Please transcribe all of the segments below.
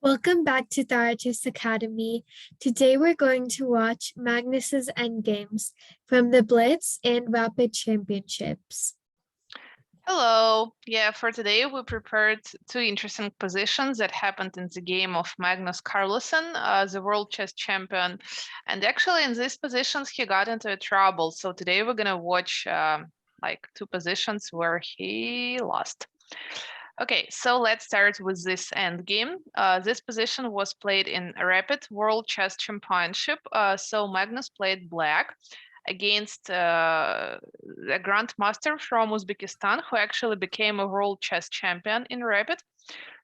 Welcome back to TaraChessAcademy. Today we're going to watch Magnus's Endgames from the Blitz and Rapid Championships. Hello. Yeah, for today we prepared two interesting positions that happened in the game of Magnus Carlsen, the world chess champion. And actually in these positions he got into trouble. So today we're gonna watch like two positions where he lost. Okay, so let's start with this end game. This position was played in a Rapid World Chess Championship. So Magnus played black against a grandmaster from Uzbekistan who actually became a world chess champion in Rapid.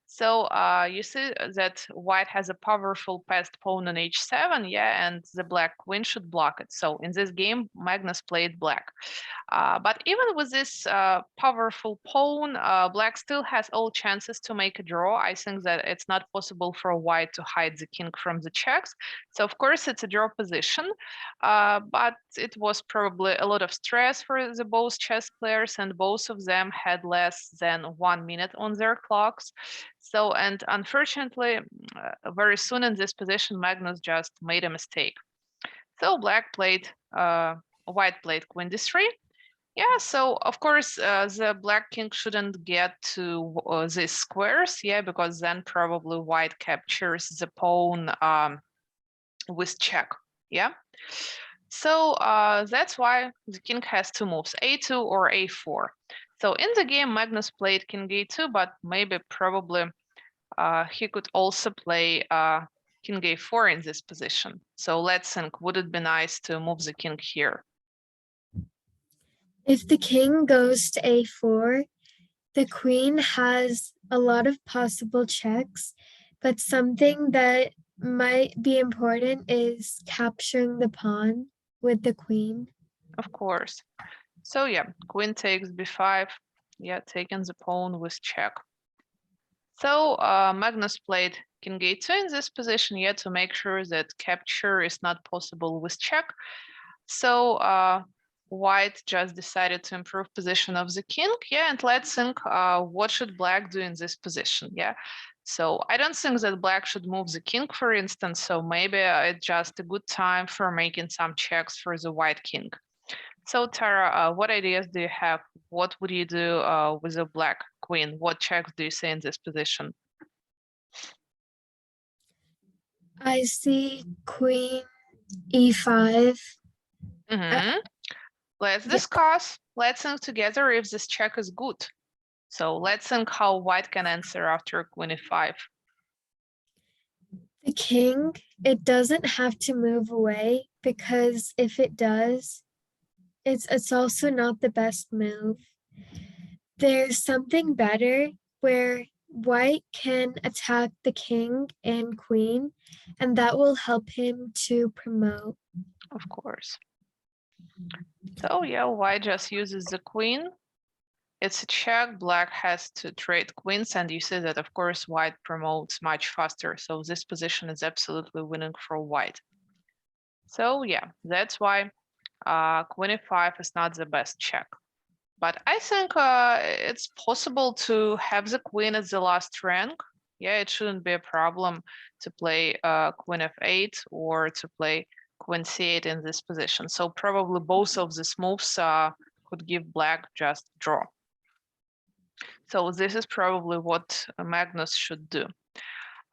So you see that white has a powerful passed pawn on h7, yeah, and the black queen should block it. So in this game, Magnus played black. But even with this powerful pawn, black still has all chances to make a draw. I think that it's not possible for white to hide the king from the checks. So of course it's a draw position, but it was probably a lot of stress for the both chess players, and both of them had less than 1 minute on their clocks. So, and unfortunately, very soon in this position, Magnus just made a mistake. So black played, white played queen d3. Yeah, so of course the black king shouldn't get to these squares, yeah, because then probably white captures the pawn with check, yeah. So that's why the king has two moves, a2 or a4. So in the game, Magnus played king a2, but maybe probably he could also play king a4 in this position. So let's think, would it be nice to move the king here? If the king goes to a4, the queen has a lot of possible checks, but something that might be important is capturing the pawn with the queen. Of course. So yeah, queen takes b5, yeah, taking the pawn with check. So Magnus played king a2 in this position, yeah, to make sure that capture is not possible with check. So white just decided to improve position of the king, yeah, and let's think what should black do in this position, yeah. So I don't think that black should move the king, for instance, so maybe it's just a good time for making some checks for the white king. So Tara, what ideas do you have? What would you do with a black queen? What checks do you see in this position? I see queen e5. Let's Yeah. discuss. Let's think together if this check is good. So let's think how white can answer after queen e5. The king, it doesn't have to move away, because if it does, it's also not the best move. There's something better where white can attack the king and queen, and that will help him to promote. Of course. So yeah, white just uses the queen. It's a check. Black has to trade queens, and you see that, of course, white promotes much faster. So this position is absolutely winning for white. So yeah, that's why queen e5 is not the best check. But I think it's possible to have the queen at the last rank. Yeah, it shouldn't be a problem to play queen f8 or to play queen c8 in this position. So probably both of these moves could give black just draw. So this is probably what Magnus should do.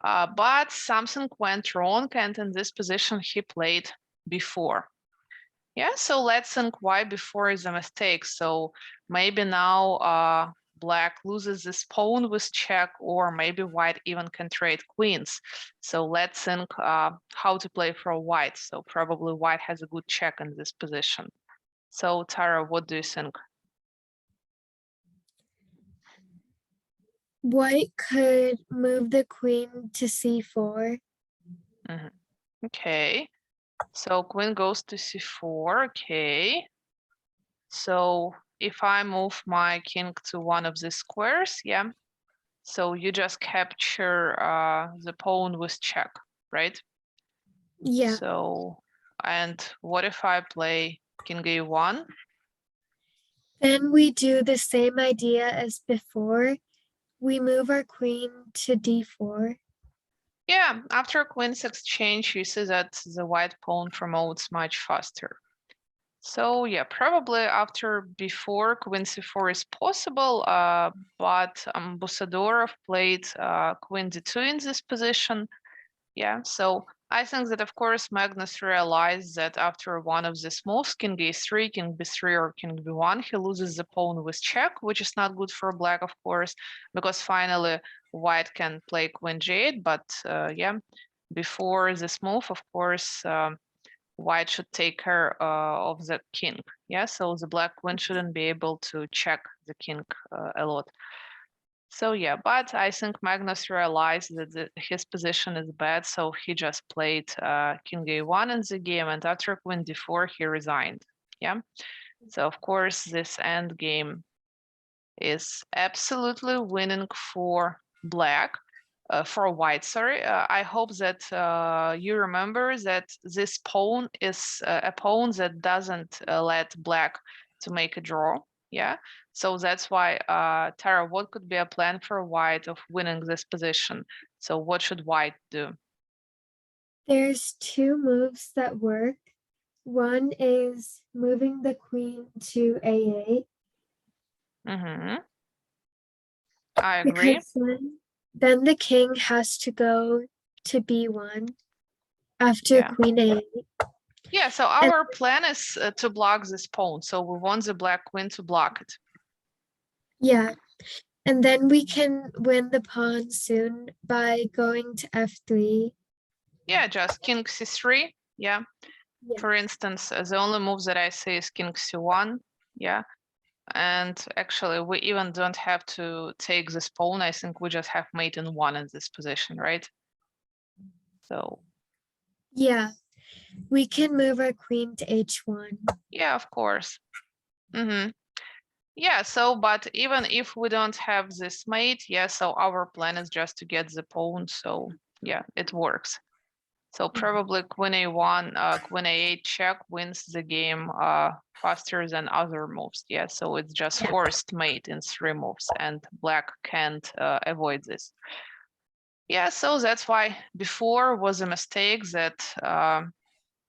But something went wrong, and in this position he played b4. Yeah, so let's think why b4 is a mistake. So maybe now black loses this pawn with check, or maybe white even can trade queens. So let's think how to play for white. So probably white has a good check in this position. So Tara, what do you think? White could move the queen to c4. Okay, so queen goes to c4, okay. So if I move my king to one of the squares, yeah, so you just capture the pawn with check, right? Yeah. So, and what if I play king a1? Then we do the same idea as before. We move our queen to d4. Yeah, after queen's exchange, you see that the white pawn promotes much faster. So yeah, probably before queen c4 is possible, but Busadorov played queen d2 in this position. Yeah, so I think that of course Magnus realized that after one of these moves, king a3, king b3, or king b1, he loses the pawn with check, which is not good for black, of course, because finally white can play queen g8. But yeah, before this move, of course, white should take care of the king. Yeah, so the black queen shouldn't be able to check the king a lot. So yeah, but I think Magnus realized that his position is bad, so he just played king a1 in the game, and after queen d4, he resigned. Yeah, so of course this end game is absolutely winning for black. For white, sorry. I hope that you remember that this pawn is a pawn that doesn't let black to make a draw. Yeah, so that's why, Tara, what could be a plan for white of winning this position? So what should white do? There's two moves that work. One is moving the queen to a8. Mm-hmm. I agree. Because then the king has to go to b1 after Yeah. queen a8. Yeah, so And our plan is to block this pawn. So we want the black queen to block it. yeah, and then we can win the pawn soon by going to f3. Yeah, just king c3. Yeah. Yeah. For instance, the only move that I see is king c1. Yeah. And actually, we even don't have to take this pawn. I think we just have mate in one in this position, right? So Yeah, we can move our queen to h1. yeah, of course. Mm-hmm. Yeah, so but even if we don't have this mate, yeah, so our plan is just to get the pawn. So yeah, it works. So probably queen a1, queen a8 check wins the game faster than other moves. Yeah, so it's just forced mate in 3 moves, and black can't avoid this. Yeah, so that's why before was a mistake that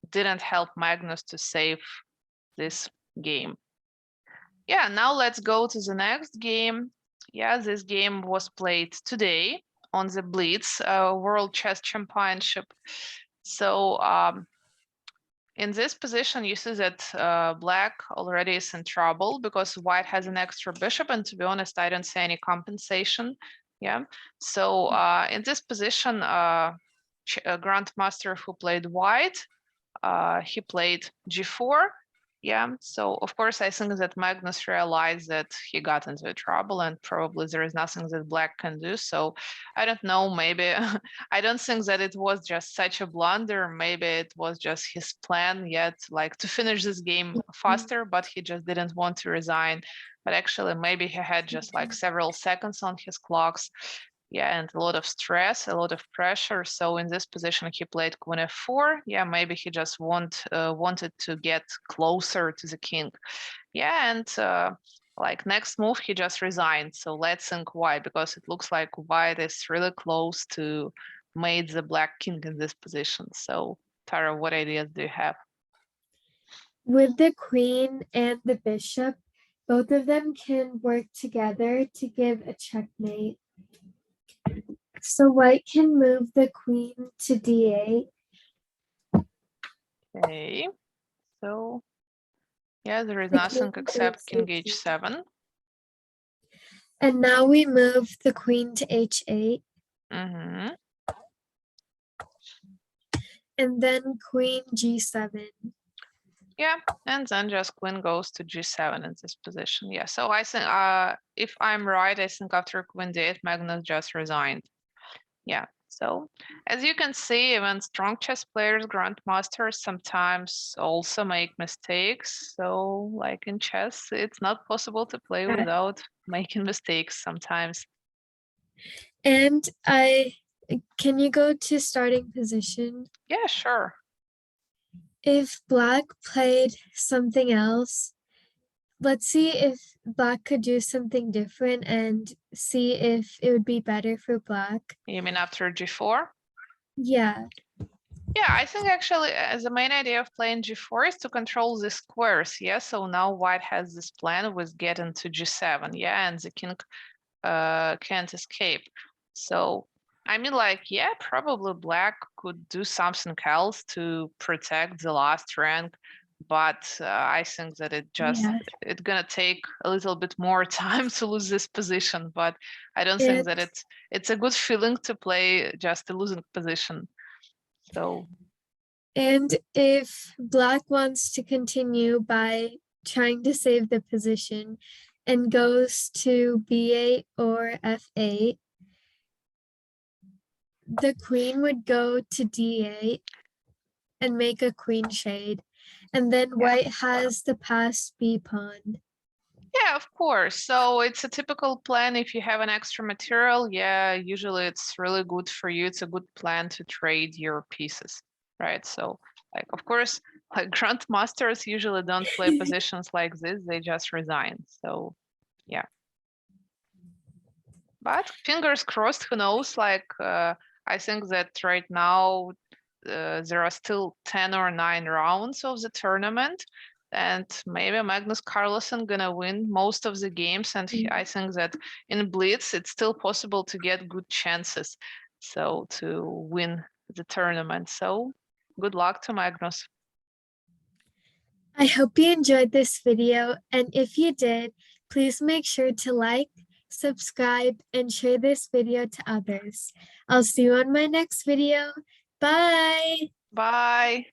didn't help Magnus to save this game. Yeah, now let's go to the next game. Yeah, this game was played today on the Blitz World Chess Championship. So in this position, you see that black already is in trouble because white has an extra bishop, and to be honest, I don't see any compensation. Yeah, so in this position, grandmaster who played white, he played g4. Yeah, so of course I think that Magnus realized that he got into trouble and probably there is nothing that black can do. So I don't know, maybe I don't think that it was just such a blunder. Maybe it was just his plan yet, like to finish this game faster, but he just didn't want to resign. But actually maybe he had just like several seconds on his clocks. Yeah, and a lot of stress, a lot of pressure. So in this position, he played queen f4. Yeah, maybe he just wanted to get closer to the king. Yeah, and like next move, he just resigned. So let's think why, because it looks like white is really close to mate the black king in this position. So Tara, what ideas do you have? With the queen and the bishop, both of them can work together to give a checkmate. So white can move the queen to d8. Okay, so yeah, there is The nothing king except king takes h7. And now we move the queen to h8. Mm-hmm. And then queen g7. Yeah, and then just queen goes to g7 in this position. Yeah, so I think if I'm right, I think after queen d8, Magnus just resigned. Yeah, so as you can see, even strong chess players, grandmasters, sometimes also make mistakes. So like in chess, it's not possible to play without making mistakes sometimes. And can you go to starting position? Yeah, sure. If black played something else, let's see if black could do something different and see if it would be better for black. You mean after g4? Yeah. Yeah, I think actually the main idea of playing g4 is to control the squares. Yeah, so now white has this plan with getting to g7. Yeah, and the king can't escape. So I mean, like, yeah, probably black could do something else to protect the last rank, but I think that Yeah. it's gonna take a little bit more time to lose this position. But I don't think that It's it's a good feeling to play just a losing position. So And if black wants to continue by trying to save the position and goes to b8 or f8, the queen would go to d8 and make a queen shade. And then yeah. white has the passed b pawn. Yeah, of course. So it's a typical plan if you have an extra material. Yeah, usually it's really good for you. It's a good plan to trade your pieces, right? So, like, of course, like grandmasters usually don't play positions like this. They just resign. So, yeah. But fingers crossed, who knows? Like, I think that right now there are still 10 or 9 rounds of the tournament, and maybe Magnus Carlsen gonna win most of the games. And I think that in Blitz, it's still possible to get good chances, so to win the tournament. So good luck to Magnus. I hope you enjoyed this video, and if you did, please make sure to like, subscribe, and share this video to others. I'll see you on my next video. Bye! Bye.